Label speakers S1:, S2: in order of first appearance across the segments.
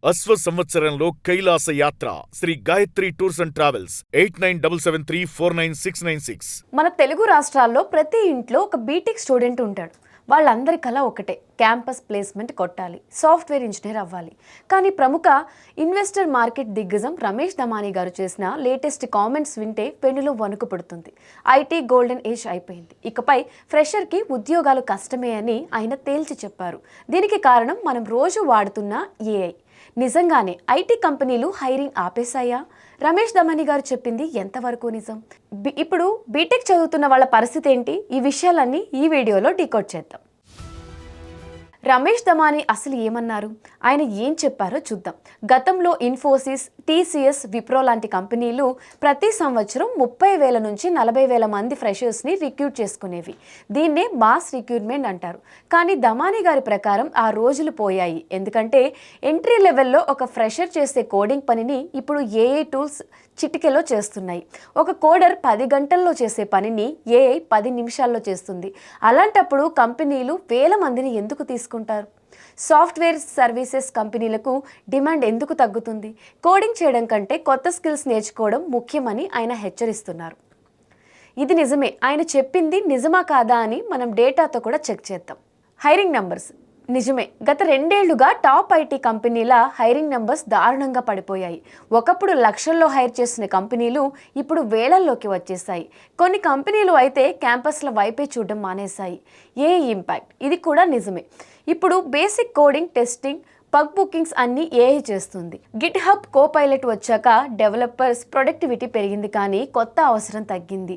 S1: అశ్వ సంవత్సరంలో కైలాస యాత్ర Shri Gayatri tours and travels 8977349696.
S2: మన తెలుగు రాష్ట్రాల్లో ప్రతి ఇంట్లో ఒక బీటెక్ స్టూడెంట్ ఉంటాడు. వాళ్ళందరి కల ఒకటే, క్యాంపస్ ప్లేస్మెంట్ కొట్టాలి, సాఫ్ట్వేర్ ఇంజనీర్ అవ్వాలి. కానీ ప్రముఖ ఇన్వెస్టర్ మార్కెట్ దిగ్గజం రమేష్ దమానీ గారు చేసిన లేటెస్ట్ కామెంట్స్ వింటే పెన్నులో వణుకు పుడుతుంది. ఐటీ గోల్డెన్ ఏజ్ అయిపోయింది, ఇకపై ఫ్రెషర్కి ఉద్యోగాలు కష్టమే అని ఆయన తేల్చి చెప్పారు. దీనికి కారణం మనం రోజు వాడుతున్న ఏఐ. నిజంగానే ఐటీ కంపెనీలు హైరింగ్ ఆపేశాయా? రమేష్ దమానీ గారు చెప్పింది ఎంతవరకు నిజం? ఇప్పుడు బీటెక్ చదువుతున్న వాళ్ళ పరిస్థితి ఏంటి? ఈ విషయాలన్నీ ఈ వీడియోలో డీకోడ్ చేద్దాం. రమేష్ దమానీ అసలు ఏమన్నారు, ఆయన ఏం చెప్పారో చూద్దాం. గతంలో ఇన్ఫోసిస్, టీసీఎస్, విప్రో లాంటి కంపెనీలు ప్రతి సంవత్సరం 30,000 నుంచి 40,000 మంది ఫ్రెషర్స్ని రిక్రూట్ చేసుకునేవి. దీన్నే మాస్ రిక్రూట్మెంట్ అంటారు. కానీ దమానీ గారి ప్రకారం ఆ రోజులు పోయాయి. ఎందుకంటే ఎంట్రీ లెవెల్లో ఒక ఫ్రెషర్ చేసే కోడింగ్ పనిని ఇప్పుడు ఏఐ టూల్స్ చిటికెలో చేస్తున్నాయి. ఒక కోడర్ 10 గంటల్లో చేసే పనిని ఏఐ 10 నిమిషాల్లో చేస్తుంది. అలాంటప్పుడు కంపెనీలు వేల మందిని ఎందుకు తీసుకుంటారు? సాఫ్ట్వేర్ సర్వీసెస్ కంపెనీలకు డిమాండ్ ఎందుకు తగ్గుతుంది? కోడింగ్ చేయడం కంటే కొత్త స్కిల్స్ నేర్చుకోవడం ముఖ్యమని ఆయన హెచ్చరిస్తున్నారు. ఇది నిజమే. ఆయన చెప్పింది నిజమా కాదా అని మనం డేటాతో కూడా చెక్ చేద్దాం. హైరింగ్ నంబర్స్ నిజమే. గత 2 ఏళ్లుగా టాప్ ఐటీ కంపెనీల హైరింగ్ నెంబర్స్ దారుణంగా పడిపోయాయి. ఒకప్పుడు లక్షల్లో హైర్ చేసిన కంపెనీలు ఇప్పుడు వేలల్లోకి వచ్చేసాయి. కొన్ని కంపెనీలు అయితే క్యాంపస్ల వైపే చూడడం మానేశాయి. ఏ ఇంపాక్ట్? ఇది కూడా నిజమే. ఇప్పుడు basic coding, testing, bug bookings అన్నీ ఏఐ చేస్తుంది. గిట్ హబ్, కోపైలట్ వచ్చాక డెవలపర్స్ ప్రొడక్టివిటీ పెరిగింది, కానీ కొత్త అవసరం తగ్గింది.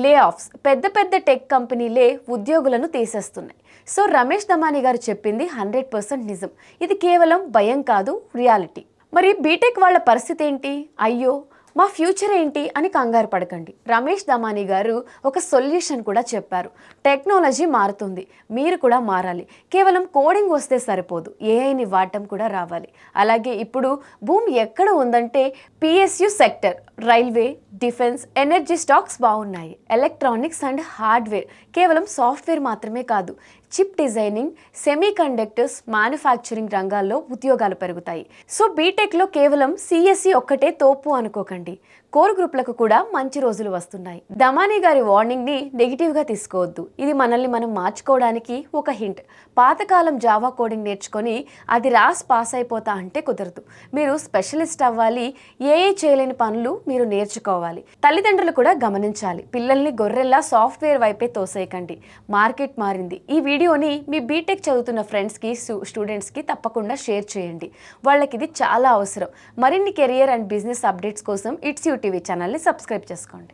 S2: లే ఆఫ్స్. పెద్ద పెద్ద టెక్ కంపెనీలే ఉద్యోగులను తీసేస్తున్నాయి. సో రమేష్ దమానీ గారు చెప్పింది 100% నిజం. ఇది కేవలం భయం కాదు, రియాలిటీ. మరి బీటెక్ వాళ్ళ పరిస్థితి ఏంటి? అయ్యో మా ఫ్యూచర్ ఏంటి అని కంగారు పడకండి. రమేష్ దమానీ గారు ఒక సొల్యూషన్ కూడా చెప్పారు. టెక్నాలజీ మారుతుంది, మీరు కూడా మారాలి. కేవలం కోడింగ్ వస్తే సరిపోదు, ఏఐని వాడటం కూడా రావాలి. అలాగే ఇప్పుడు భూమి ఎక్కడ ఉందంటే PSU sector, railway, defence, energy stocks బాగున్నాయి. ఎలక్ట్రానిక్స్ అండ్ హార్డ్వేర్, కేవలం సాఫ్ట్వేర్ మాత్రమే కాదు, chip designing, semiconductors, manufacturing రంగాల్లో ఉద్యోగాలు పెరుగుతాయి. సో బీటెక్లో కేవలం సిఎస్సి ఒక్కటే తోపు అనుకోకండి. కోర్ గ్రూప్లకు కూడా మంచి రోజులు వస్తున్నాయి. దమానీ గారి వార్నింగ్ని నెగిటివ్గా తీసుకోవద్దు. ఇది మనల్ని మనం మార్చుకోవడానికి ఒక హింట్. పాతకాలం జావా కోడింగ్ నేర్చుకొని అది పాస్ అయిపోతా అంటే కుదరదు. మీరు స్పెషలిస్ట్ అవ్వాలి. ఏఐ చేయలేని పనులు మీరు నేర్చుకోవాలి. తల్లిదండ్రులు కూడా గమనించాలి. పిల్లల్ని గొర్రెల్లా సాఫ్ట్వేర్ వైపే తోసేయకండి. మార్కెట్ మారింది. ఈ వీడియోని మీ బీటెక్ చదువుతున్న ఫ్రెండ్స్కి, స్టూడెంట్స్కి తప్పకుండా షేర్ చేయండి. వాళ్ళకి ఇది చాలా అవసరం. మరిన్ని కెరియర్ అండ్ బిజినెస్ అప్డేట్స్ కోసం ఇట్స్ యూ టీవీ ఛానల్ని సబ్స్క్రైబ్ చేసుకోండి.